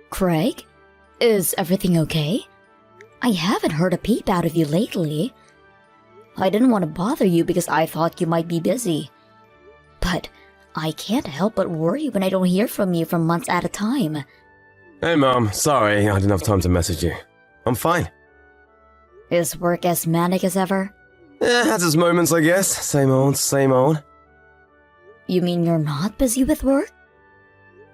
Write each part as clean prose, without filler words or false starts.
Craig? Is everything okay? I haven't heard a peep out of you lately. I didn't want to bother you because I thought you might be busy. But I can't help but worry when I don't hear from you for months at a time. Hey Mom, sorry I didn't have time to message you. I'm fine. Is work as manic as ever? Yeah, has its moments I guess. Same old, same old. You mean you're not busy with work?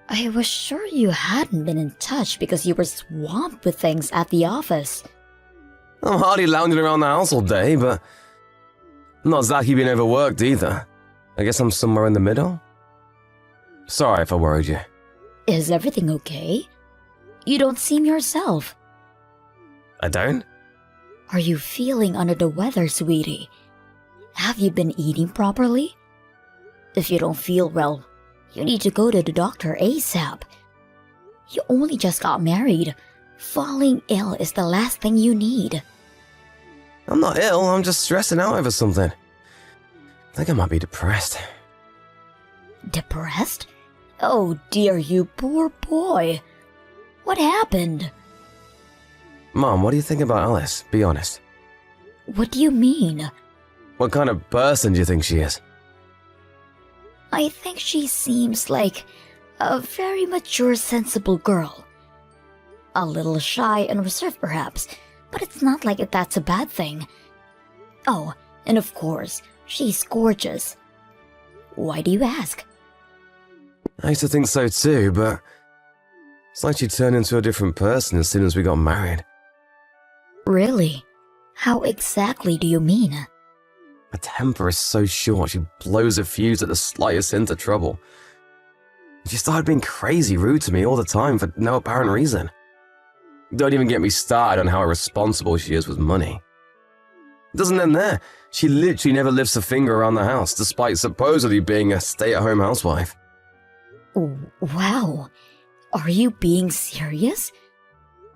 I was sure you hadn't been in touch because you were swamped with things at the office. I'm hardly lounging around the house all day, but I'm not exactly being overworked either. I guess I'm somewhere in the middle. Sorry if I worried you. Is everything okay? You don't seem yourself. I don't? Are you feeling under the weather, sweetie? Have you been eating properly? If you don't feel well, you need to go to the doctor ASAP. You only just got married. Falling ill is the last thing you need. I'm not ill, I'm just stressing out over something. I think I might be depressed. Depressed? Oh dear, you poor boy. What happened? Mom, what do you think about Alice? Be honest. What do you mean? What kind of person do you think she is? I think she seems like a very mature, sensible girl. A little shy and reserved perhaps, but it's not like that's a bad thing. Oh, and of course, she's gorgeous. Why do you ask? I used to think so too, but it's like she turned into a different person as soon as we got married. Really? How exactly do you mean? Her temper is so short, she blows a fuse at the slightest hint of trouble. She started being crazy rude to me all the time for no apparent reason. Don't even get me started on how irresponsible she is with money. It doesn't end there. She literally never lifts a finger around the house, despite supposedly being a stay-at-home housewife. Wow. Are you being serious?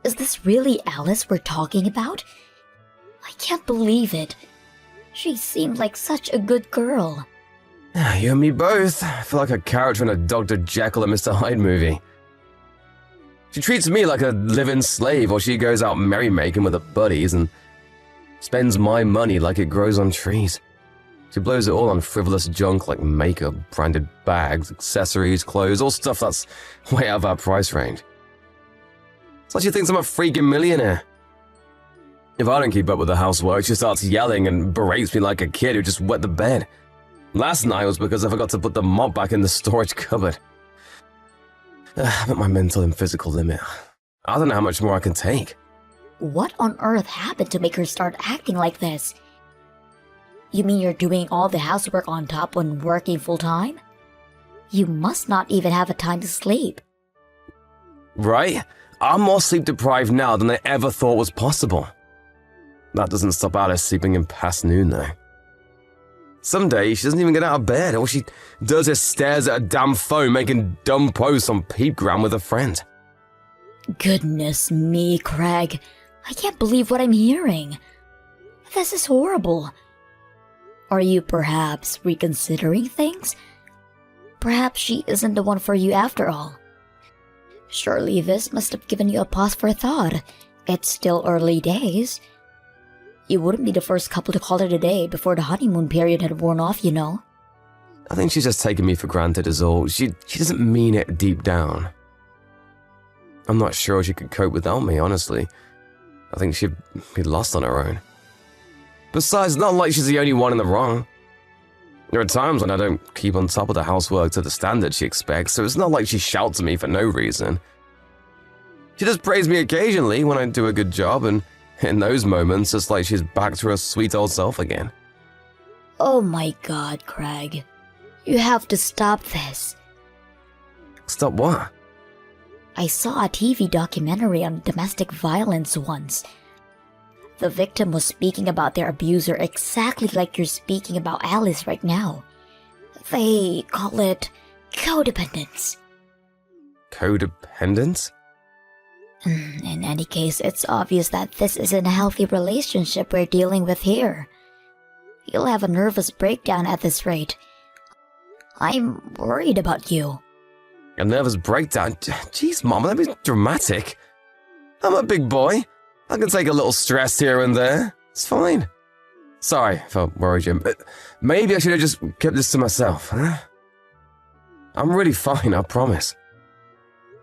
Is this really Alice we're talking about? I can't believe it. She seemed like such a good girl. You and me both. I feel like a character in a Dr. Jekyll and Mr. Hyde movie. She treats me like a live-in slave while she goes out merrymaking with her buddies and spends my money like it grows on trees. She blows it all on frivolous junk like makeup, branded bags, accessories, clothes, all stuff that's way out of our price range. It's like she thinks I'm a freaking millionaire. If I don't keep up with the housework, she starts yelling and berates me like a kid who just wet the bed. Last night was because I forgot to put the mop back in the storage cupboard. I'm at my mental and physical limit. I don't know how much more I can take. What on earth happened to make her start acting like this? You mean you're doing all the housework on top when working full-time? You must not even have a time to sleep. Right? I'm more sleep-deprived now than I ever thought was possible. That doesn't stop Alice sleeping in past noon, though. Some days she doesn't even get out of bed. All she does is stares at a damn phone making dumb posts on Peepgram with a friend. Goodness me, Craig. I can't believe what I'm hearing. This is horrible. Are you perhaps reconsidering things? Perhaps she isn't the one for you after all. Surely this must have given you a pause for thought. It's still early days. You wouldn't be the first couple to call it a day before the honeymoon period had worn off, you know. I think she's just taking me for granted is all. She doesn't mean it deep down. I'm not sure she could cope without me, honestly. I think she'd be lost on her own. Besides, it's not like she's the only one in the wrong. There are times when I don't keep on top of the housework to the standard she expects, so it's not like she shouts at me for no reason. She just praises me occasionally when I do a good job, and in those moments, it's like she's back to her sweet old self again. Oh my god, Craig. You have to stop this. Stop what? I saw a TV documentary on domestic violence once. The victim was speaking about their abuser exactly like you're speaking about Alice right now. They call it codependence. Codependence? In any case, it's obvious that this isn't a healthy relationship we're dealing with here. You'll have a nervous breakdown at this rate. I'm worried about you. A nervous breakdown. Jeez, Mom, that be dramatic. I'm a big boy. I can take a little stress here and there. It's fine. Sorry if I worried you, but maybe I should have just kept this to myself, huh? I'm really fine, I promise.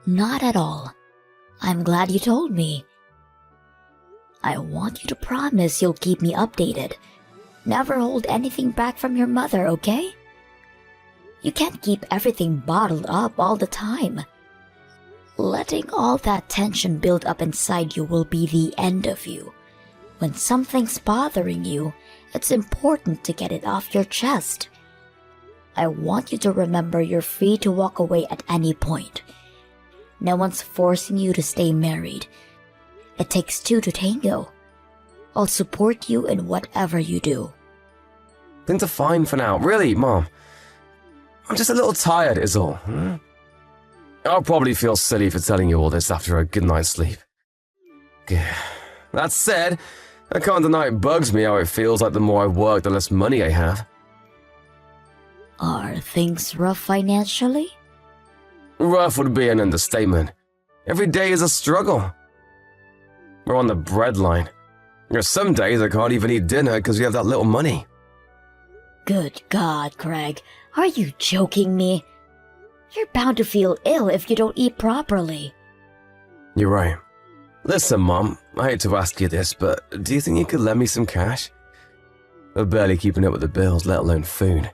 Not at all. I'm glad you told me. I want you to promise you'll keep me updated. Never hold anything back from your mother, okay? You can't keep everything bottled up all the time. Letting all that tension build up inside you will be the end of you. When something's bothering you, it's important to get it off your chest. I want you to remember you're free to walk away at any point. No one's forcing you to stay married. It takes two to tango. I'll support you in whatever you do. Things are fine for now. Really, Mom. I'm just a little tired is all. I'll probably feel silly for telling you all this after a good night's sleep. That said, I can't deny it bugs me how it feels like the more I work, the less money I have. Are things rough financially? Rough would be an understatement. Every day is a struggle. We're on the breadline. There's some days I can't even eat dinner because we have that little money. Good God, Craig. Are you joking me? You're bound to feel ill if you don't eat properly. You're right. Listen, Mom, I hate to ask you this, but do you think you could lend me some cash? I'm barely keeping up with the bills, let alone food.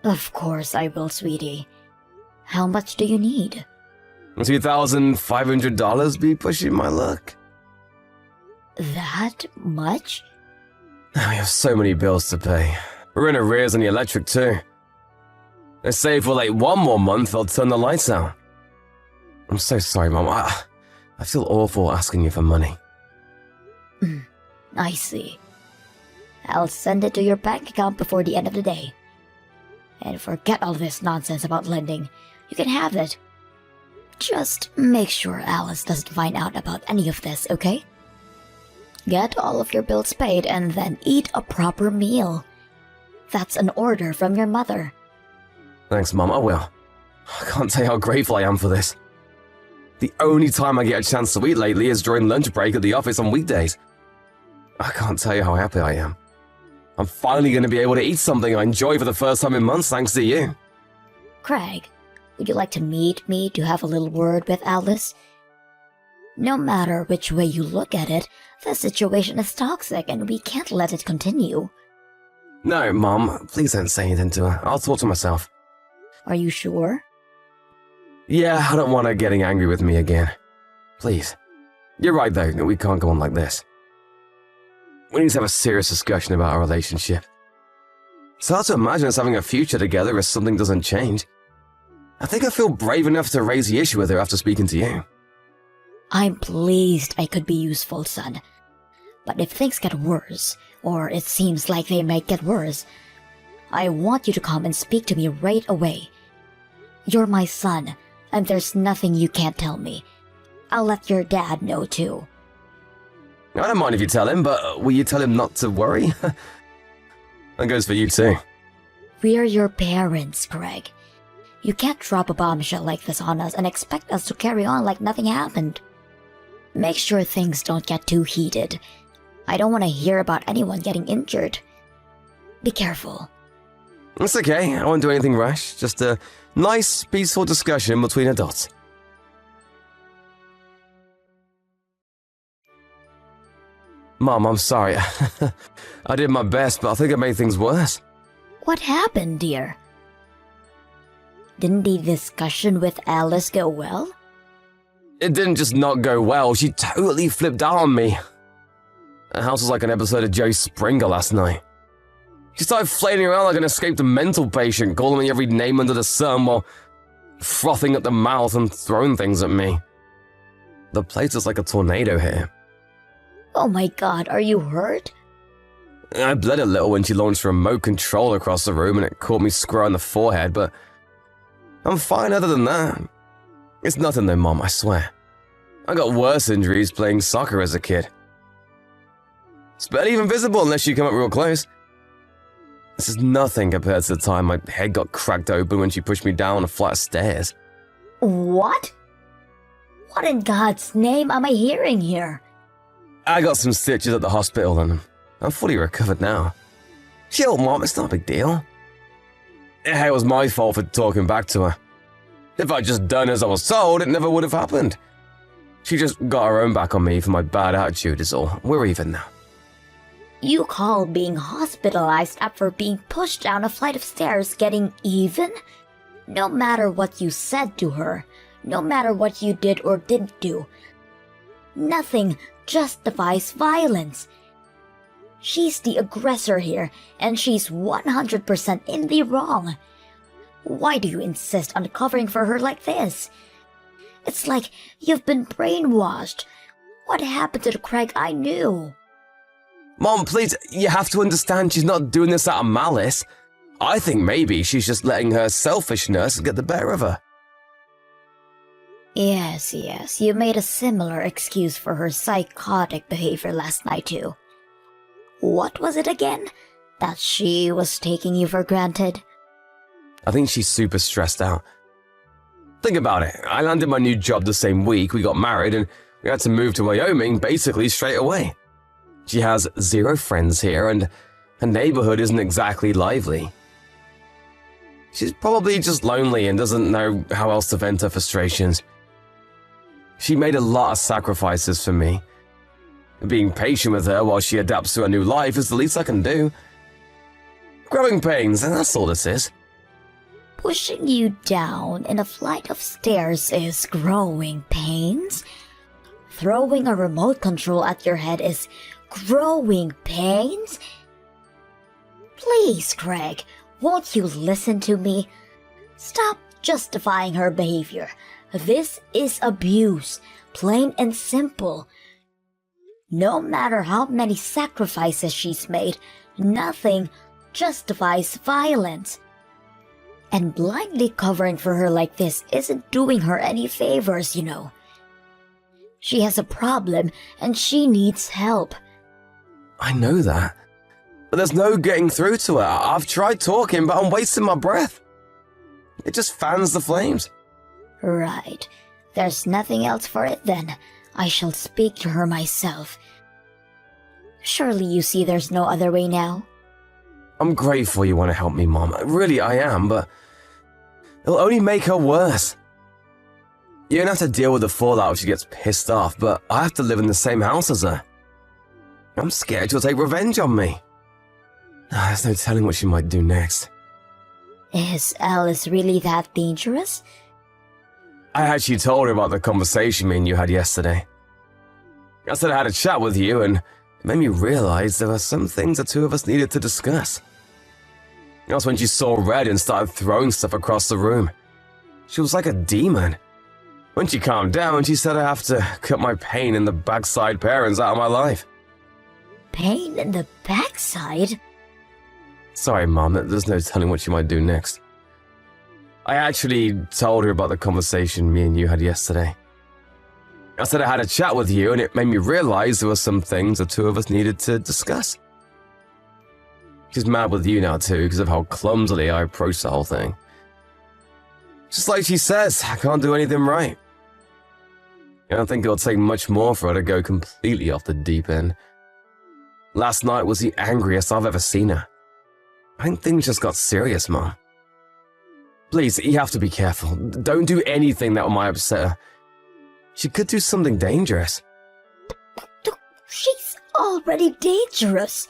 Of course I will, sweetie. How much do you need? $2,500 be pushing my luck. That much? We have so many bills to pay. We're in arrears on the electric too. They say if we're late one more month, they'll turn the lights out. I'm so sorry, Mom. I feel awful asking you for money. I see. I'll send it to your bank account before the end of the day. And forget all this nonsense about lending. You can have it. Just make sure Alice doesn't find out about any of this, okay? Get all of your bills paid and then eat a proper meal. That's an order from your mother. Thanks, Mom, I will. I can't tell you how grateful I am for this. The only time I get a chance to eat lately is during lunch break at the office on weekdays. I can't tell you how happy I am. I'm finally going to be able to eat something I enjoy for the first time in months thanks to you. Craig, would you like to meet me to have a little word with Alice? No matter which way you look at it, the situation is toxic and we can't let it continue. No, Mom, please don't say anything to her. I'll talk to myself. Are you sure? Yeah, I don't want her getting angry with me again. Please. You're right, though. We can't go on like this. We need to have a serious discussion about our relationship. It's hard to imagine us having a future together if something doesn't change. I think I feel brave enough to raise the issue with her after speaking to you. I'm pleased I could be useful, son. But if things get worse, or it seems like they might get worse, I want you to come and speak to me right away. You're my son, and there's nothing you can't tell me. I'll let your dad know too. I don't mind if you tell him, but will you tell him not to worry? That goes for you too. We're your parents, Craig. You can't drop a bombshell like this on us and expect us to carry on like nothing happened. Make sure things don't get too heated. I don't want to hear about anyone getting injured. Be careful. It's okay, I won't do anything rash. Just a nice, peaceful discussion between adults. Mom, I'm sorry. I did my best, but I think I made things worse. What happened, dear? Didn't the discussion with Alice go well? It didn't just not go well, she totally flipped out on me. The house was like an episode of Joe Springer last night. She started flailing around like an escaped mental patient, calling me every name under the sun while frothing at the mouth and throwing things at me. The place was like a tornado here. Oh my God, are you hurt? I bled a little when she launched a remote control across the room and it caught me square on the forehead, but I'm fine other than that. It's nothing though, Mom, I swear. I got worse injuries playing soccer as a kid. It's barely even visible unless you come up real close. This is nothing compared to the time my head got cracked open when she pushed me down a flight of stairs. What? What in God's name am I hearing here? I got some stitches at the hospital and I'm fully recovered now. Chill, Mom, it's not a big deal. It was my fault for talking back to her. If I'd just done as I was told, it never would have happened. She just got her own back on me for my bad attitude is all. We're even now. You call being hospitalized after being pushed down a flight of stairs getting even? No matter what you said to her, no matter what you did or didn't do, nothing justifies violence. She's the aggressor here, and she's 100% in the wrong. Why do you insist on covering for her like this? It's like you've been brainwashed. What happened to the Craig I knew? Mom, please, you have to understand she's not doing this out of malice. I think maybe she's just letting her selfishness get the better of her. Yes, you made a similar excuse for her psychotic behavior last night too. What was it again? That she was taking you for granted? I think she's super stressed out. Think about it. I landed my new job the same week we got married and we had to move to Wyoming basically straight away. She has 0 friends here and her neighborhood isn't exactly lively. She's probably just lonely and doesn't know how else to vent her frustrations. She made a lot of sacrifices for me. Being patient with her while she adapts to her new life is the least I can do. Growing pains, and that's all this is. Pushing you down in a flight of stairs is growing pains? Throwing a remote control at your head is growing pains? Please, Craig, won't you listen to me? Stop justifying her behavior. This is abuse, plain and simple. No matter how many sacrifices she's made, nothing justifies violence. And blindly covering for her like this isn't doing her any favors, you know. She has a problem and she needs help. I know that. But there's no getting through to her. I've tried talking, but I'm wasting my breath. It just fans the flames. Right. There's nothing else for it then. I shall speak to her myself. Surely you see there's no other way now? I'm grateful you want to help me, Mom. Really, I am, but it'll only make her worse. You don't have to deal with the fallout if she gets pissed off, but I have to live in the same house as her. I'm scared she'll take revenge on me. There's no telling what she might do next. Is Alice really that dangerous? I actually told her about the conversation me and you had yesterday. I said I had a chat with you, and it made me realize there were some things the two of us needed to discuss. That's when she saw red and started throwing stuff across the room. She was like a demon. When she calmed down, she said I have to cut my pain in the backside parents out of my life. Pain in the backside? Sorry, Mom, there's no telling what she might do next. I actually told her about the conversation me and you had yesterday. I said I had a chat with you, and it made me realize there were some things the two of us needed to discuss. She's mad with you now too, because of how clumsily I approached the whole thing. Just like she says, I can't do anything right. I don't think it'll take much more for her to go completely off the deep end. Last night was the angriest I've ever seen her. I think things just got serious, Mom. Please, you have to be careful. Don't do anything that might upset her. She could do something dangerous. She's already dangerous.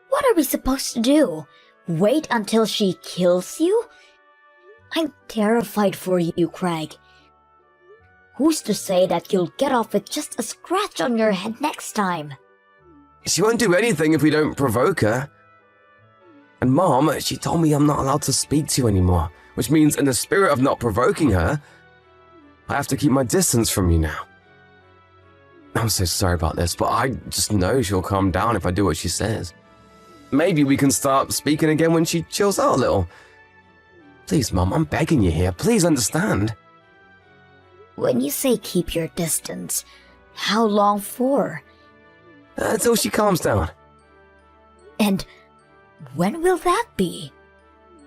What are we supposed to do? Wait until she kills you? I'm terrified for you, Craig. Who's to say that you'll get off with just a scratch on your head next time? She won't do anything if we don't provoke her. And Mom, she told me I'm not allowed to speak to you anymore, which means in the spirit of not provoking her, I have to keep my distance from you now. I'm so sorry about this, but I just know she'll calm down if I do what she says. Maybe we can start speaking again when she chills out a little. Please, Mom, I'm begging you here. Please understand. When you say keep your distance, how long for? Until she calms down. And when will that be?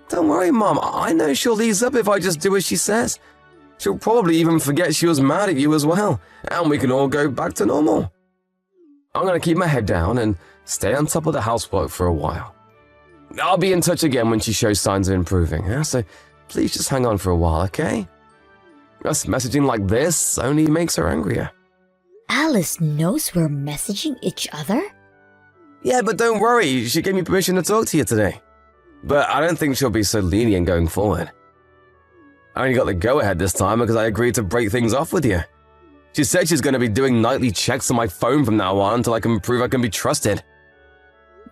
Don't worry, Mom. I know she'll ease up if I just do as she says. She'll probably even forget she was mad at you as well, and we can all go back to normal. I'm gonna keep my head down and stay on top of the housework for a while. I'll be in touch again when she shows signs of improving, so please just hang on for a while, okay? Us messaging like this only makes her angrier. Alice knows we're messaging each other? Yeah, but don't worry, she gave me permission to talk to you today. But I don't think she'll be so lenient going forward. I only got the go-ahead this time because I agreed to break things off with you. She said she's going to be doing nightly checks on my phone from now on until I can prove I can be trusted.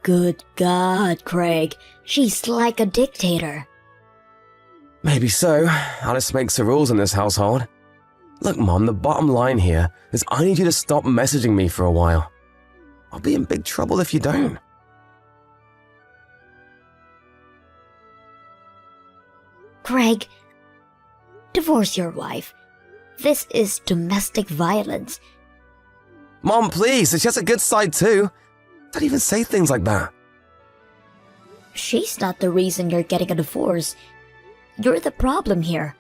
Good God, Craig. She's like a dictator. Maybe so. Alice makes the rules in this household. Look, Mom, the bottom line here is I need you to stop messaging me for a while. I'll be in big trouble if you don't. Craig, divorce your wife. This is domestic violence. Mom, please, she has a good side too. Don't even say things like that. She's not the reason you're getting a divorce. You're the problem here.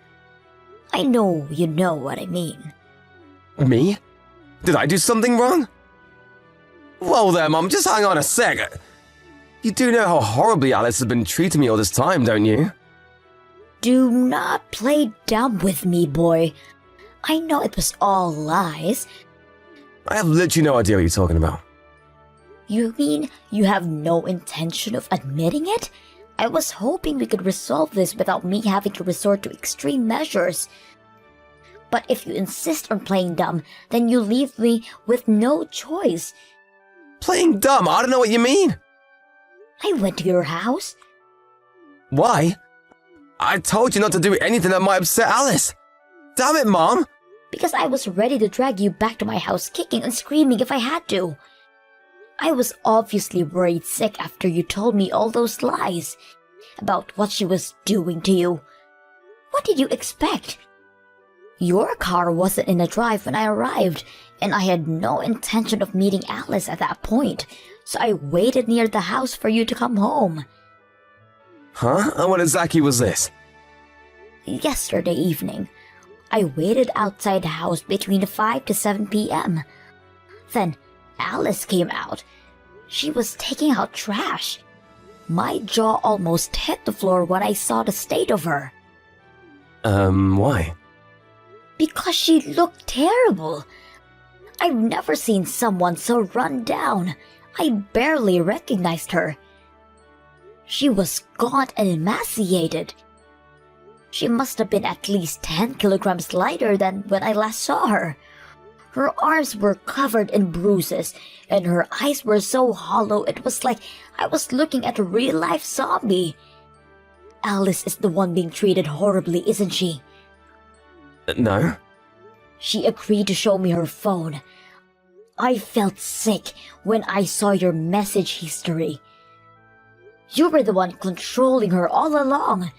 I know you know what I mean. Me? Did I do something wrong? Whoa there, Mom, just hang on a sec. You do know how horribly Alice has been treating me all this time, don't you? Do not play dumb with me, boy. I know it was all lies. I have literally no idea what you're talking about. You mean you have no intention of admitting it? I was hoping we could resolve this without me having to resort to extreme measures. But if you insist on playing dumb, then you leave me with no choice. Playing dumb? I don't know what you mean. I went to your house. Why? I told you not to do anything that might upset Alice. Damn it, Mom! Because I was ready to drag you back to my house kicking and screaming if I had to. I was obviously worried sick after you told me all those lies about what she was doing to you. What did you expect? Your car wasn't in a drive when I arrived, and I had no intention of meeting Alice at that point, so I waited near the house for you to come home. Huh? And what exactly was this? Yesterday evening, I waited outside the house between 5 to 7 p.m. Then Alice came out. She was taking out trash. My jaw almost hit the floor when I saw the state of her. Why? Because she looked terrible. I've never seen someone so run down. I barely recognized her. She was gaunt and emaciated. She must have been at least 10 kilograms lighter than when I last saw her. Her arms were covered in bruises, and her eyes were so hollow it was like I was looking at a real-life zombie. Alice is the one being treated horribly, isn't she? No. She agreed to show me her phone. I felt sick when I saw your message history. You were the one controlling her all along.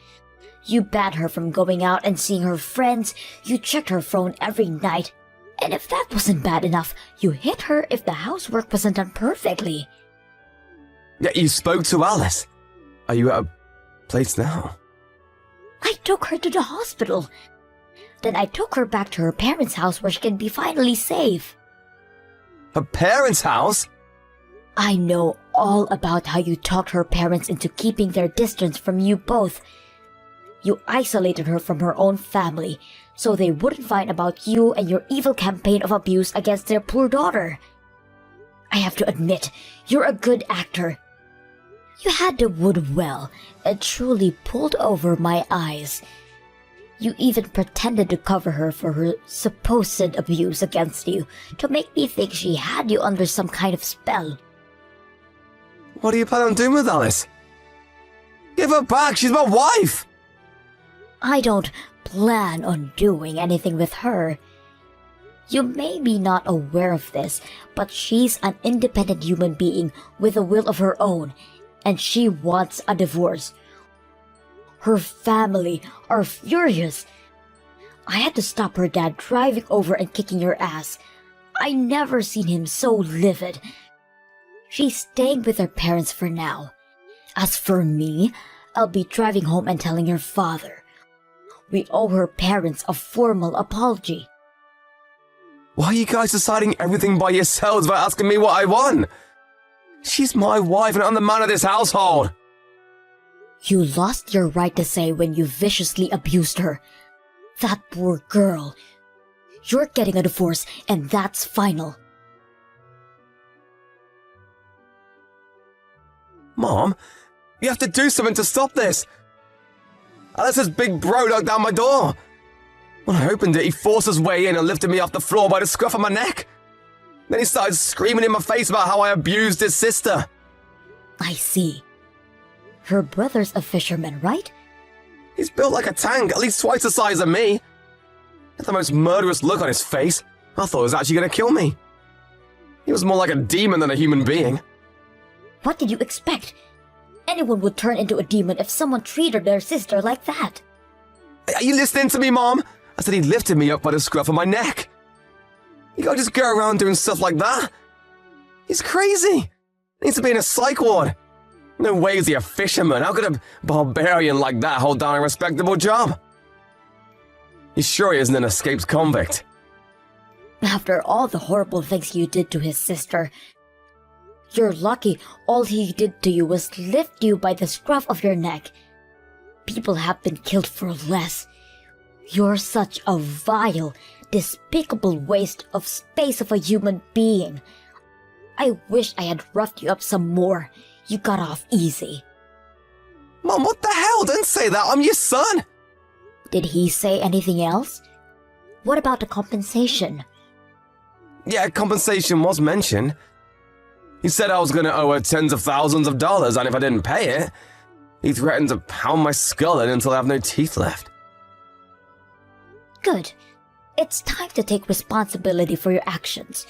You banned her from going out and seeing her friends. You checked her phone every night. And if that wasn't bad enough, you hit her if the housework wasn't done perfectly. Yeah, you spoke to Alice. Are you at a place now? I took her to the hospital. Then I took her back to her parents' house where she can be finally safe. Her parents' house? I know all about how you talked her parents into keeping their distance from you both. You isolated her from her own family, so they wouldn't find about you and your evil campaign of abuse against their poor daughter. I have to admit, you're a good actor. You had the wood well and truly pulled over my eyes. You even pretended to cover her for her supposed abuse against you to make me think she had you under some kind of spell. What do you plan on doing with Alice? Give her back, she's my wife! I don't plan on doing anything with her. You may be not aware of this, but she's an independent human being with a will of her own, and she wants a divorce. Her family are furious. I had to stop her dad driving over and kicking your ass. I never seen him so livid. She's staying with her parents for now. As for me, I'll be driving home and telling your father. We owe her parents a formal apology. Why are you guys deciding everything by yourselves without asking me what I want? She's my wife and I'm the man of this household. You lost your right to say when you viciously abused her. That poor girl. You're getting a divorce, and that's final. Mom, you have to do something to stop this. Alice's big bro knocked down my door. When I opened it, he forced his way in and lifted me off the floor by the scruff of my neck. Then he started screaming in my face about how I abused his sister. I see. Her brother's a fisherman, right? He's built like a tank, at least twice the size of me. He had the most murderous look on his face. I thought he was actually going to kill me. He was more like a demon than a human being. What did you expect? Anyone would turn into a demon if someone treated their sister like that. Are you listening to me, Mom? I said he lifted me up by the scruff of my neck. You can't just go around doing stuff like that. He's crazy. He needs to be in a psych ward. No way is he a fisherman. How could a barbarian like that hold down a respectable job? You sure he isn't an escaped convict? After all the horrible things you did to his sister, you're lucky all he did to you was lift you by the scruff of your neck. People have been killed for less. You're such a vile, despicable waste of space of a human being. I wish I had roughed you up some more. You got off easy. Mom, what the hell? Don't say that. I'm your son. Did he say anything else? What about the compensation? Yeah, compensation was mentioned. He said I was going to owe her tens of thousands of dollars, and if I didn't pay it, he threatened to pound my skull in until I have no teeth left. Good. It's time to take responsibility for your actions.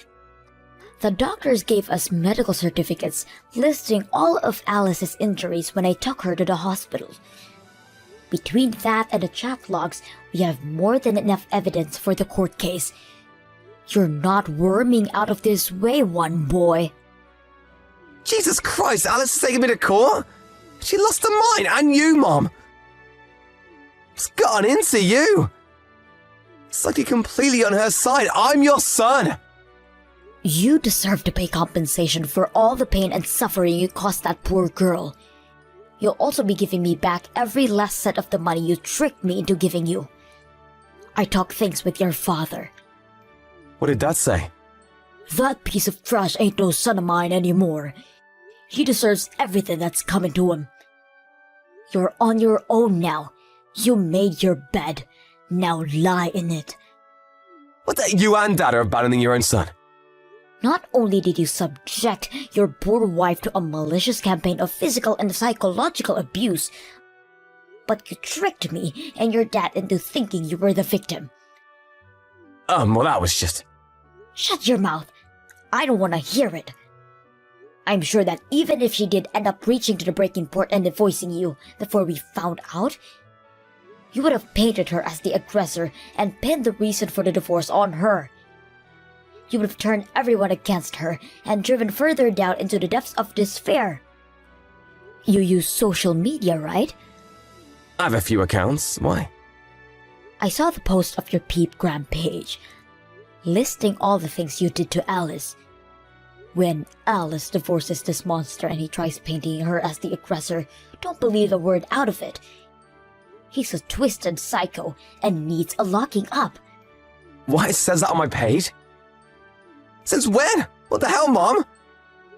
The doctors gave us medical certificates listing all of Alice's injuries when I took her to the hospital. Between that and the chat logs, we have more than enough evidence for the court case. You're not worming out of this way, one boy. Jesus Christ, Alice is taking me to court? She lost her mind, and you, Mom. What's gotten into you? It's like you're completely on her side. I'm your son. You deserve to pay compensation for all the pain and suffering you caused that poor girl. You'll also be giving me back every last cent of the money you tricked me into giving you. I talked things with your father. What did Dad say? That piece of trash ain't no son of mine anymore. He deserves everything that's coming to him. You're on your own now. You made your bed. Now lie in it. What the? You and Dad are abandoning your own son. Not only did you subject your poor wife to a malicious campaign of physical and psychological abuse, but you tricked me and your dad into thinking you were the victim. Well, that was just... Shut your mouth. I don't want to hear it. I'm sure that even if she did end up reaching to the breaking point and divorcing you before we found out, you would have painted her as the aggressor and pinned the reason for the divorce on her. You would have turned everyone against her and driven further down into the depths of despair. You use social media, right? I have a few accounts. Why? I saw the post of your Peepgram page, listing all the things you did to Alice. When Alice divorces this monster and he tries painting her as the aggressor, don't believe a word out of it. He's a twisted psycho and needs a locking up. Why, it says that on my page? Since when? What the hell, Mom?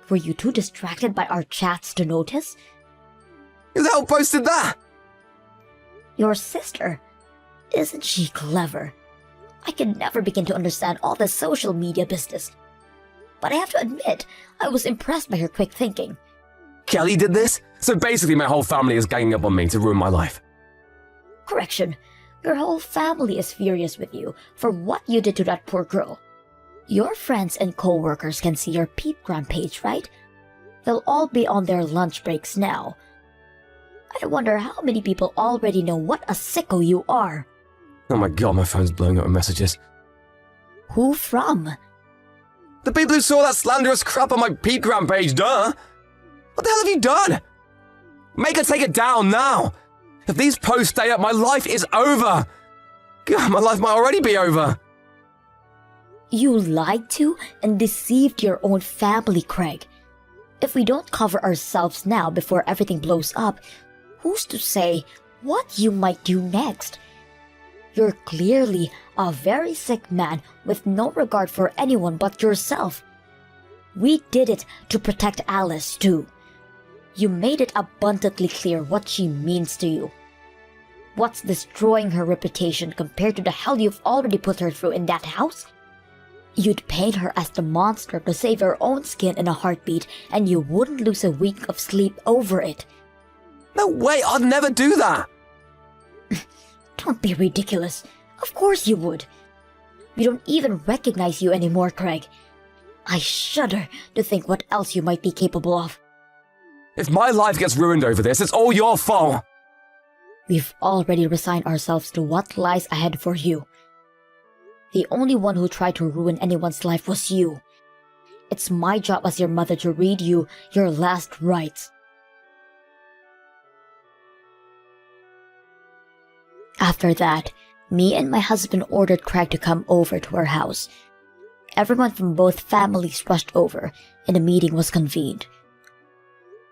Were you too distracted by our chats to notice? Who the hell posted that? Your sister. Isn't she clever? I can never begin to understand all the social media business. But I have to admit, I was impressed by her quick thinking. Kelly did this? So basically my whole family is ganging up on me to ruin my life. Correction. Your whole family is furious with you for what you did to that poor girl. Your friends and co-workers can see your Peepgram page, right? They'll all be on their lunch breaks now. I wonder how many people already know what a sicko you are. Oh my god, my phone's blowing up with messages. Who from? The people who saw that slanderous crap on my Peepgram page, duh! What the hell have you done? Make her take it down now! If these posts stay up, my life is over! God, my life might already be over! You lied to and deceived your own family, Craig. If we don't cover ourselves now before everything blows up, who's to say what you might do next? You're clearly a very sick man with no regard for anyone but yourself. We did it to protect Alice, too. You made it abundantly clear what she means to you. What's destroying her reputation compared to the hell you've already put her through in that house? You'd paint her as the monster to save her own skin in a heartbeat, and you wouldn't lose a week of sleep over it. No way, I'd never do that! Don't be ridiculous. Of course you would. We don't even recognize you anymore, Craig. I shudder to think what else you might be capable of. If my life gets ruined over this, it's all your fault! We've already resigned ourselves to what lies ahead for you. The only one who tried to ruin anyone's life was you. It's my job as your mother to read you your last rites. After that, me and my husband ordered Craig to come over to our house. Everyone from both families rushed over, and a meeting was convened.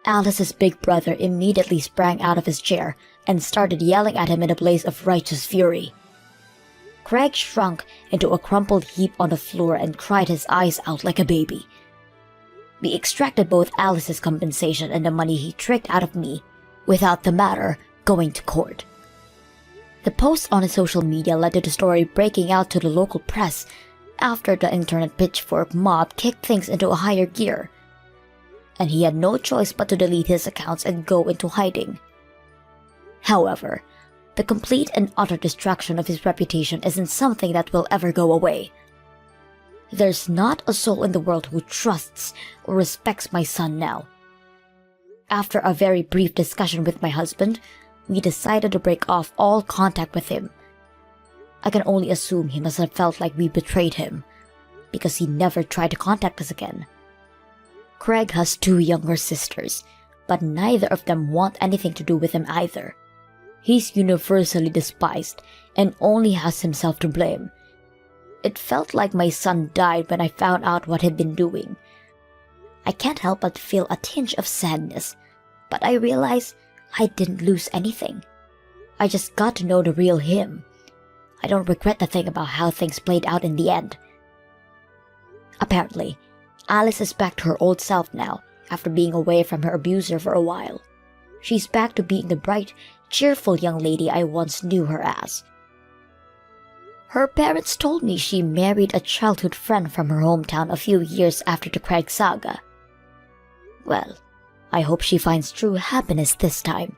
Alice's big brother immediately sprang out of his chair and started yelling at him in a blaze of righteous fury. Craig shrunk into a crumpled heap on the floor and cried his eyes out like a baby. We extracted both Alice's compensation and the money he tricked out of me, without the matter going to court. The posts on his social media led to the story breaking out to the local press after the internet pitchfork mob kicked things into a higher gear, and he had no choice but to delete his accounts and go into hiding. However, the complete and utter destruction of his reputation isn't something that will ever go away. There's not a soul in the world who trusts or respects my son now. After a very brief discussion with my husband, we decided to break off all contact with him. I can only assume he must have felt like we betrayed him, because he never tried to contact us again. Craig has 2 younger sisters, but neither of them want anything to do with him either. He's universally despised and only has himself to blame. It felt like my son died when I found out what he'd been doing. I can't help but feel a tinge of sadness, but I realize I didn't lose anything. I just got to know the real him. I don't regret a thing about how things played out in the end. Apparently, Alice is back to her old self now, after being away from her abuser for a while. She's back to being the bright, cheerful young lady I once knew her as. Her parents told me she married a childhood friend from her hometown a few years after the Craig saga. Well, I hope she finds true happiness this time.